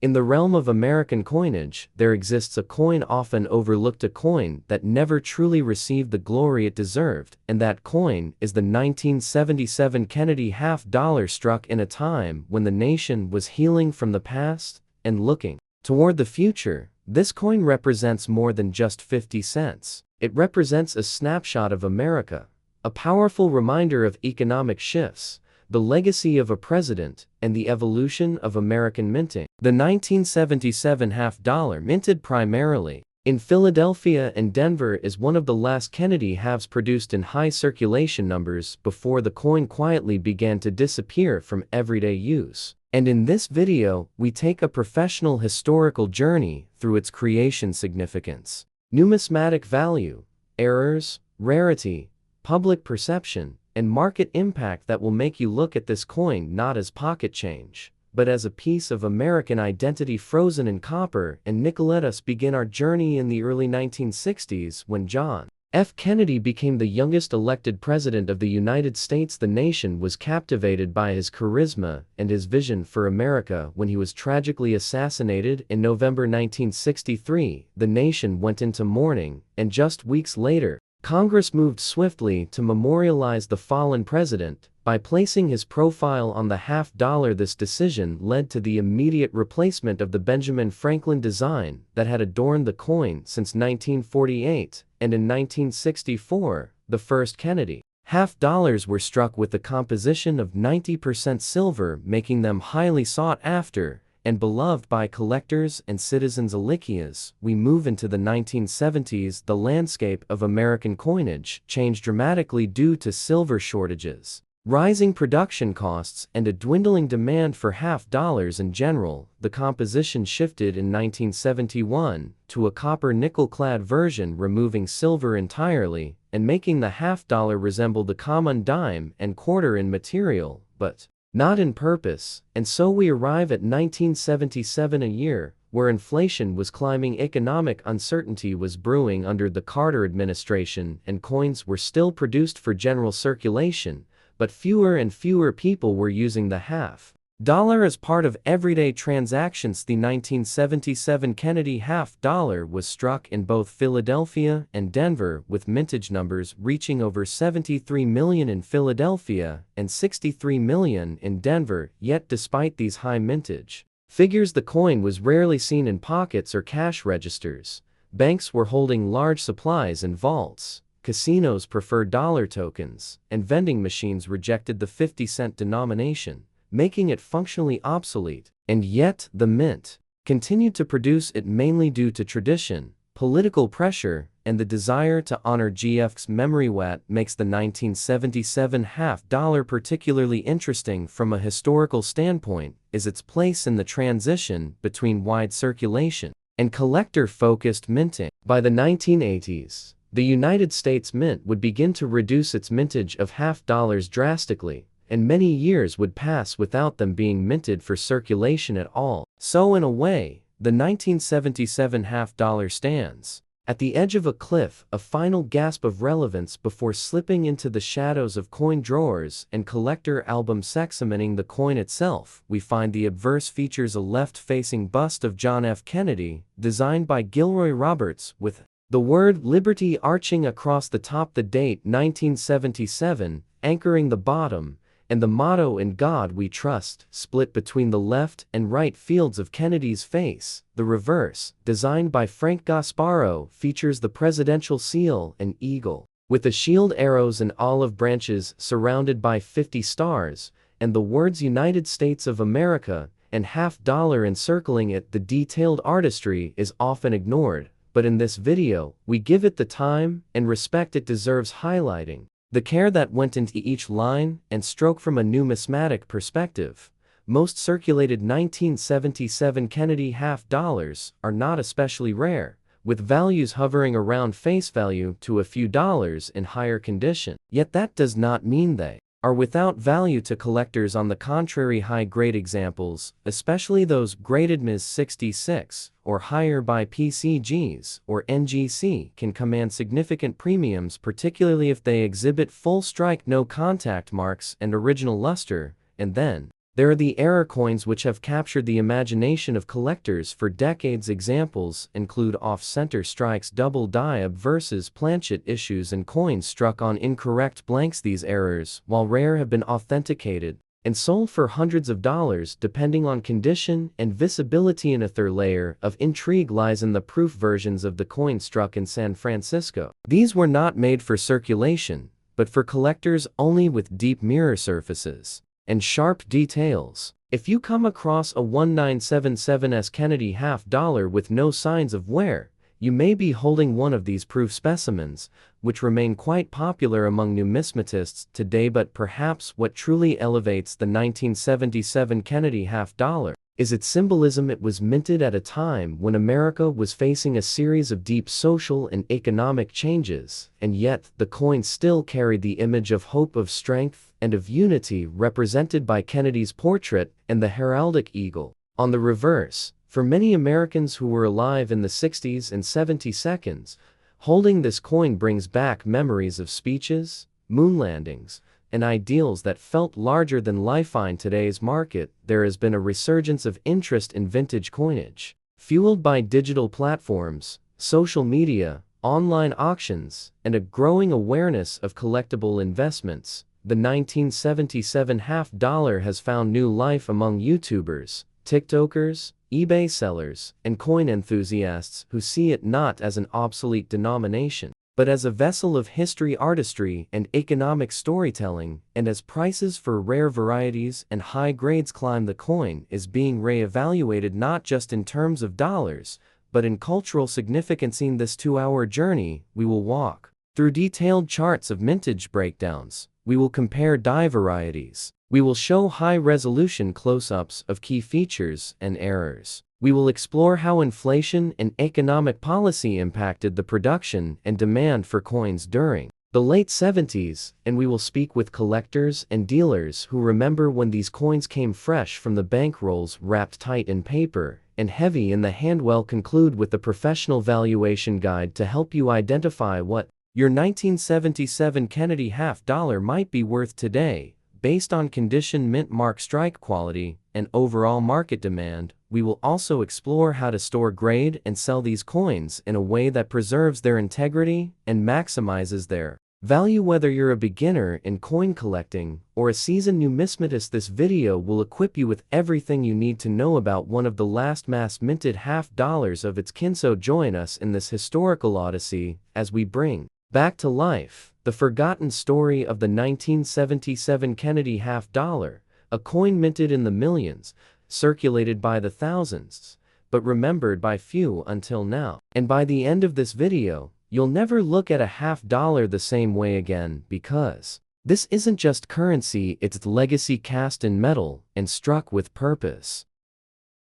In the realm of American coinage, there exists a coin often overlooked, a coin that never truly received the glory it deserved, and that coin is the 1977 Kennedy half-dollar, struck in a time when the nation was healing from the past and looking toward the future. This coin represents more than just 50 cents. It represents a snapshot of America, a powerful reminder of economic shifts, the legacy of a president, and the evolution of American minting. The 1977 half-dollar, minted primarily in Philadelphia and Denver, is one of the last Kennedy halves produced in high circulation numbers before the coin quietly began to disappear from everyday use. And in this video, we take a professional historical journey through its creation, significance, numismatic value, errors, rarity, public perception, and market impact that will make you look at this coin not as pocket change, but as a piece of American identity frozen in copper and nickel. Let us begin our journey in the early 1960s, when John F. Kennedy became the youngest elected president of the United States. The nation was captivated by his charisma and his vision for America. When he was tragically assassinated in November 1963, the nation went into mourning, and just weeks later, Congress moved swiftly to memorialize the fallen president by placing his profile on the half-dollar. This decision led to the immediate replacement of the Benjamin Franklin design that had adorned the coin since 1948, and in 1964, the first Kennedy half-dollars were struck with a composition of 90% silver, making them highly sought after and beloved by collectors and citizens alike. As we move into the 1970s, the landscape of American coinage changed dramatically due to silver shortages, rising production costs, and a dwindling demand for half-dollars in general. The composition shifted in 1971 to a copper-nickel-clad version, removing silver entirely and making the half-dollar resemble the common dime and quarter in material, but not in purpose. And so we arrive at 1977, a year where inflation was climbing, economic uncertainty was brewing under the Carter administration, and coins were still produced for general circulation, but fewer and fewer people were using the half-dollar as part of everyday transactions. The 1977 Kennedy half-dollar was struck in both Philadelphia and Denver, with mintage numbers reaching over 73 million in Philadelphia and 63 million in Denver. Yet despite these high mintage figures, the coin was rarely seen in pockets or cash registers. Banks were holding large supplies in vaults, casinos preferred dollar tokens, and vending machines rejected the 50-cent denomination, making it functionally obsolete. And yet, the mint continued to produce it, mainly due to tradition, political pressure, and the desire to honor GF's memory. What makes the 1977 half-dollar particularly interesting from a historical standpoint is its place in the transition between wide circulation and collector-focused minting. By the 1980s, the United States Mint would begin to reduce its mintage of half-dollars drastically, and many years would pass without them being minted for circulation at all. So in a way, the 1977 half-dollar stands at the edge of a cliff, a final gasp of relevance before slipping into the shadows of coin drawers and collector albums. Examining the coin itself, we find the obverse features a left-facing bust of John F. Kennedy, designed by Gilroy Roberts, with the word Liberty arching across the top, the date 1977 anchoring the bottom, and the motto "In God We Trust" split between the left and right fields of Kennedy's face. The reverse, designed by Frank Gasparo, features the presidential seal, an eagle with the shield, arrows, and olive branches surrounded by 50 stars, and the words "United States of America" and half-dollar encircling it. The detailed artistry is often ignored, but in this video, we give it the time and respect it deserves, highlighting the care that went into each line and stroke. From a numismatic perspective, most circulated 1977 Kennedy half-dollars are not especially rare, with values hovering around face value to a few dollars in higher condition. Yet that does not mean they are without value to collectors. On the contrary, high-grade examples, especially those graded Ms. 66 or higher by PCGs or NGC, can command significant premiums, particularly if they exhibit full strike, no contact marks, and original luster, and then There are the error coins which have captured the imagination of collectors for decades. Examples include off-center strikes, double diab versus planchet issues, and coins struck on incorrect blanks. These errors, while rare, have been authenticated and sold for hundreds of dollars depending on condition and visibility. And a third layer of intrigue lies in the proof versions of the coin struck in San Francisco. These were not made for circulation, but for collectors only, with deep mirror surfaces and sharp details. If you come across a 1977's Kennedy half dollar with no signs of wear, you may be holding one of these proof specimens, which remain quite popular among numismatists today. But perhaps what truly elevates the 1977 Kennedy half dollar is its symbolism. It was minted at a time when America was facing a series of deep social and economic changes, and yet the coin still carried the image of hope, of strength, and of unity, represented by Kennedy's portrait and the heraldic eagle on the reverse. For many Americans who were alive in the 60s and 70s, holding this coin brings back memories of speeches, moon landings, and ideals that felt larger than life. In today's market, there has been a resurgence of interest in vintage coinage, fueled by digital platforms, social media, online auctions, and a growing awareness of collectible investments. The 1977 half dollar has found new life among YouTubers, TikTokers, eBay sellers, and coin enthusiasts who see it not as an obsolete denomination, but as a vessel of history, artistry, and economic storytelling. And as prices for rare varieties and high grades climb, the coin is being re-evaluated not just in terms of dollars, but in cultural significance. In this 2-hour journey, we will walk through detailed charts of mintage breakdowns. We will compare die varieties. We will show high-resolution close-ups of key features and errors. We will explore how inflation and economic policy impacted the production and demand for coins during the late 70s, and we will speak with collectors and dealers who remember when these coins came fresh from the bank rolls, wrapped tight in paper and heavy in the hand. We'll conclude with the professional valuation guide to help you identify what your 1977 Kennedy half dollar might be worth today, based on condition, mint mark, strike quality, and overall market demand. We will also explore how to store, grade, and sell these coins in a way that preserves their integrity and maximizes their value. Whether you're a beginner in coin collecting or a seasoned numismatist, this video will equip you with everything you need to know about one of the last mass-minted half dollars of its kind. So join us in this historical odyssey as we bring back to life the forgotten story of the 1977 Kennedy half dollar, a coin minted in the millions, circulated by the thousands, but remembered by few until now. And by the end of this video, you'll never look at a half dollar the same way again, because this isn't just currency, it's legacy, cast in metal and struck with purpose.